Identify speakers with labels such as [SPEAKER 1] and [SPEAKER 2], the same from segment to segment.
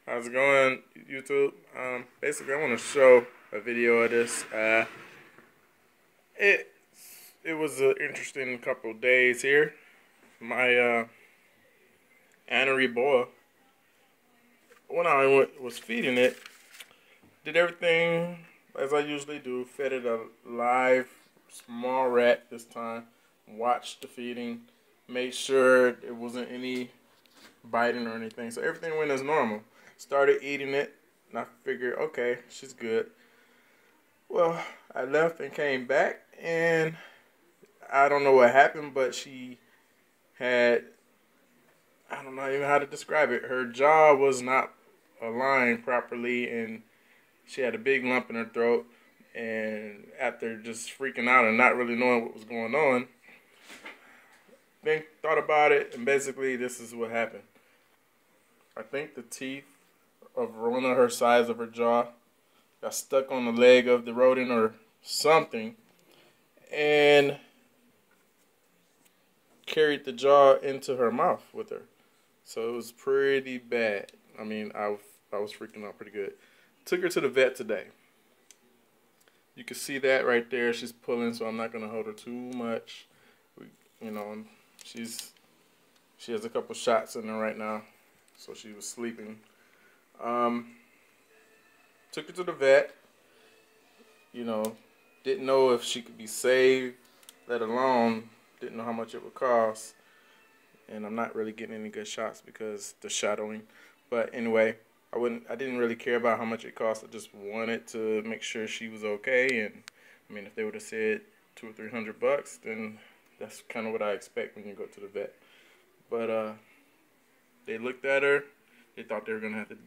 [SPEAKER 1] How's it going, YouTube? Basically, I want to show a video of this. It was an interesting couple of days here. My Anery boy, when I was feeding it, did everything as I usually do. Fed it a live small rat this time. Watched the feeding. Made sure it wasn't any biting or anything. So everything went as normal. Started eating it, and I figured, okay, she's good. Well, I left and came back, and I don't know what happened, but she had, I don't know even how to describe it. Her jaw was not aligned properly, and she had a big lump in her throat. And after just freaking out and not really knowing what was going on, then thought about it, and basically this is what happened. I think the teeth of one of her sides of her jaw got stuck on the leg of the rodent or something and carried the jaw into her mouth with her. So it was pretty bad. I mean, I was freaking out pretty good. Took her to the vet today. You can see that right there. She's pulling, so I'm not going to hold her too much. She has a couple shots in her right now. So she was sleeping. Took her to the vet. Didn't know if she could be saved, let alone didn't know how much it would cost. And I'm not really getting any good shots because the shadowing. But anyway, I didn't really care about how much it cost. I just wanted to make sure she was okay. And I mean, if they would have said $200 or $300, then that's kind of what I expect when you go to the vet. But they looked at her. They thought they were gonna have to,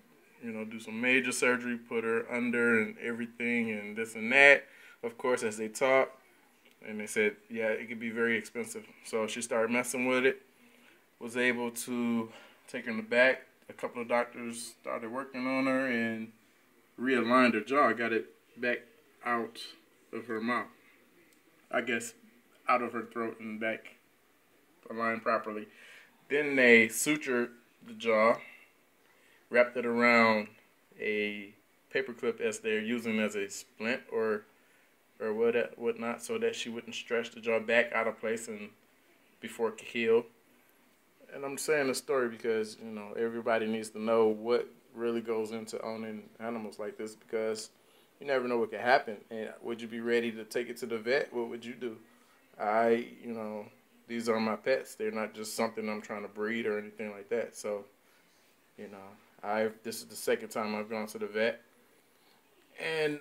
[SPEAKER 1] do some major surgery, put her under and everything, and this and that. Of course, as they talked, and they said, yeah, it could be very expensive. So she started messing with it. Was able to take her in the back. A couple of doctors started working on her and realigned her jaw. Got it back out of her mouth. I guess out of her throat and back aligned properly. Then they sutured the jaw, wrapped it around a paperclip as they're using as a splint or whatnot, so that she wouldn't stretch the jaw back out of place and before it could heal. And I'm saying this story because everybody needs to know what really goes into owning animals like this, because you never know what could happen. And would you be ready to take it to the vet? What would you do? These are my pets. They're not just something I'm trying to breed or anything like that. So, this is the second time I've gone to the vet. And,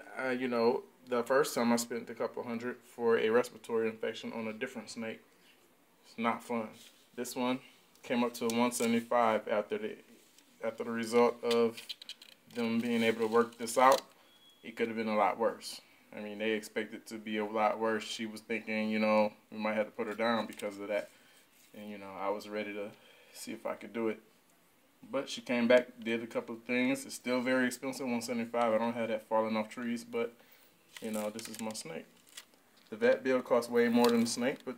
[SPEAKER 1] the first time I spent a couple $100 for a respiratory infection on a different snake. It's not fun. This one came up to $175 after the result of them being able to work this out. It could have been a lot worse. I mean, they expected it to be a lot worse. She was thinking, we might have to put her down because of that. And, I was ready to see if I could do it. But she came back, did a couple of things. It's still very expensive, $175. I don't have that falling off trees, but, this is my snake. The vet bill costs way more than the snake, but,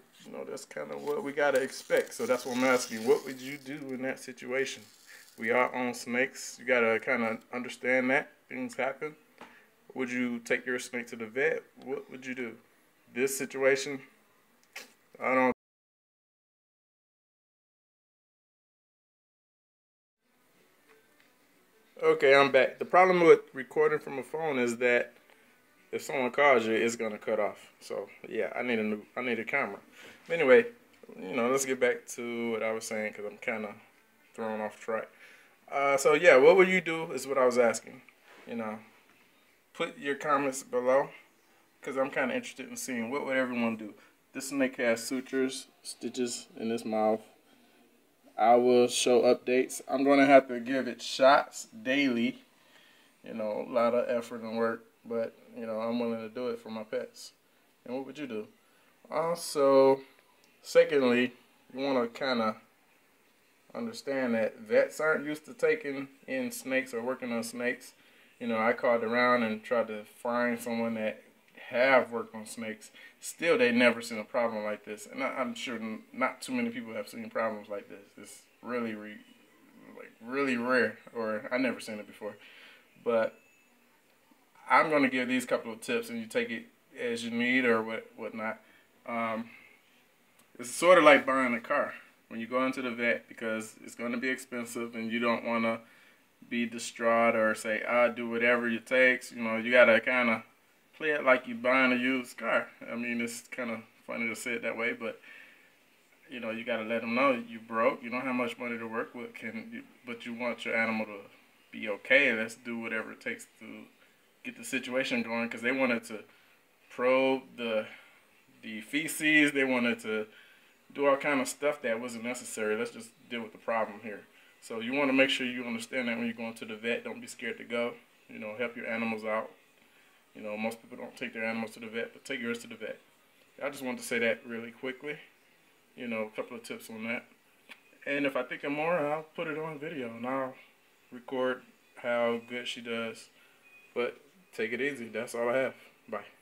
[SPEAKER 1] that's kind of what we got to expect. So that's what I'm asking. What would you do in that situation? We all own snakes. You got to kind of understand that things happen. Would you take your snake to the vet? What would you do? This situation, I don't. Okay, I'm back. The problem with recording from a phone is that if someone calls you, it's gonna cut off. So yeah, I need a camera. But anyway, let's get back to what I was saying because I'm kind of thrown off track. So yeah, what would you do is what I was asking. Put your comments below because I'm kind of interested in seeing what would everyone do. This snake has sutures, stitches in its mouth. I will show updates. I'm going to have to give it shots daily. A lot of effort and work, but I'm willing to do it for my pets. And what would you do? Also, secondly, you want to kind of understand that vets aren't used to taking in snakes or working on snakes. I called around and tried to find someone that have worked on snakes. Still, they never seen a problem like this. And I'm sure not too many people have seen problems like this. It's really, like really rare, or I never seen it before. But I'm going to give these couple of tips, and you take it as you need or whatnot. It's sort of like buying a car when you go into the vet, because it's going to be expensive, and you don't want to be distraught or say, I'll do whatever it takes. You know, you got to kind of play it like you're buying a used car. I mean, it's kind of funny to say it that way, but you know, you got to let them know you broke. You don't have much money to work with, but you want your animal to be okay. Let's do whatever it takes to get the situation going, because they wanted to probe the feces. They wanted to do all kind of stuff that wasn't necessary. Let's just deal with the problem here. So you want to make sure you understand that when you're going to the vet. Don't be scared to go. You know, help your animals out. You know, most people don't take their animals to the vet, but take yours to the vet. I just wanted to say that really quickly. You know, a couple of tips on that. And if I think of more, I'll put it on video, and I'll record how good she does. But take it easy. That's all I have. Bye.